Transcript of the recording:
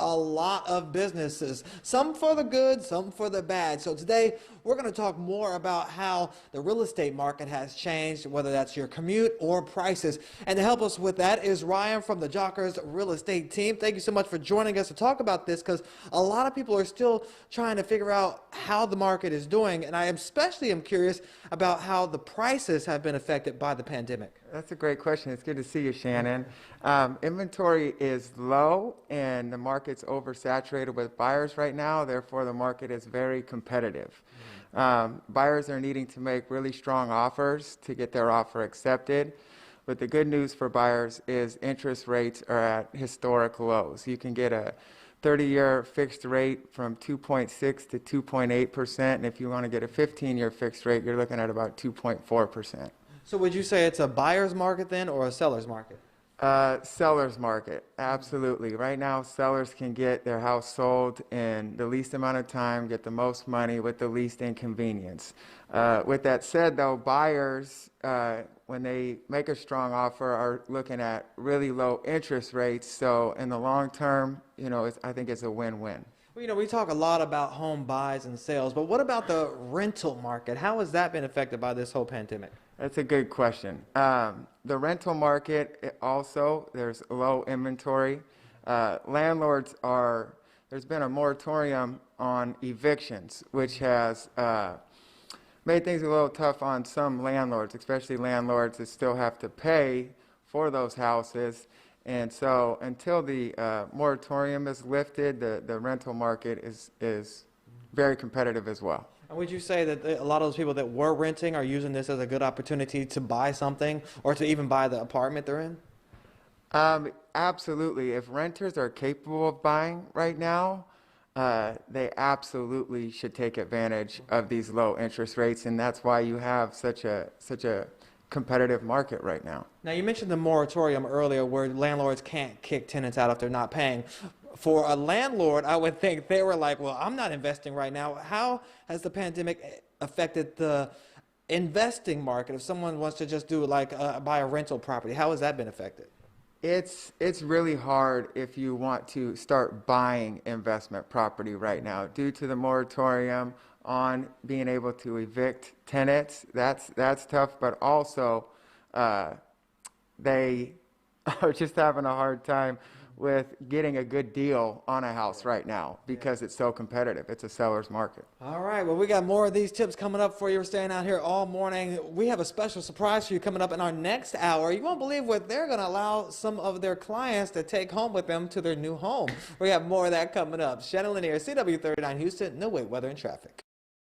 a lot of businesses, some for the good, some for the bad. So today we're going to talk more about how the real estate market has changed, whether that's your commute or prices. And to help us with that is Ryan from the Jockers real estate team. Thank you so much for joining us to talk about this, because a lot of people are still trying to figure out how the market is doing. And I especially am curious about how the prices have been affected by the pandemic. That's a great question. It's good to see you, Shannon. Inventory is low and the market's oversaturated with buyers right now. Therefore, the market is very competitive. Buyers are needing to make really strong offers to get their offer accepted. But the good news for buyers is interest rates are at historic lows. You can get a 30-year fixed rate from 2.6 to 2.8%. And if you want to get a 15-year fixed rate, you're looking at about 2.4%. So would you say it's a buyer's market then, or a seller's market? Seller's market, absolutely. Right now, sellers can get their house sold in the least amount of time, get the most money with the least inconvenience. With that said, though, buyers, when they make a strong offer, are looking at really low interest rates. So in the long term, I think it's a win-win. Well, we talk a lot about home buys and sales, but what about the rental market? How has that been affected by this whole pandemic? That's a good question. The rental market also, there's low inventory. Landlords there's been a moratorium on evictions, which has made things a little tough on some landlords, especially landlords that still have to pay for those houses. And so until the moratorium is lifted, the rental market is very competitive as well. And would you say that a lot of those people that were renting are using this as a good opportunity to buy something, or to even buy the apartment they're in? Absolutely. If renters are capable of buying right now, they absolutely should take advantage of these low interest rates, and that's why you have such a competitive market right now. Now, you mentioned the moratorium earlier, where landlords can't kick tenants out if they're not paying. For a landlord, I would think they were like, well, I'm not investing right now. How has the pandemic affected the investing market? If someone wants to just do buy a rental property, how has that been affected? It's really hard if you want to start buying investment property right now due to the moratorium on being able to evict tenants. That's tough, but also they are just having a hard time with getting a good deal on a house right now because it's so competitive. It's a seller's market. All right, well, we got more of these tips coming up for you. We're staying out here all morning. We have a special surprise for you coming up in our next hour. You won't believe what they're going to allow some of their clients to take home with them to their new home. We have more of that coming up. Shannon Lanier, CW39 Houston, no wait, weather and traffic.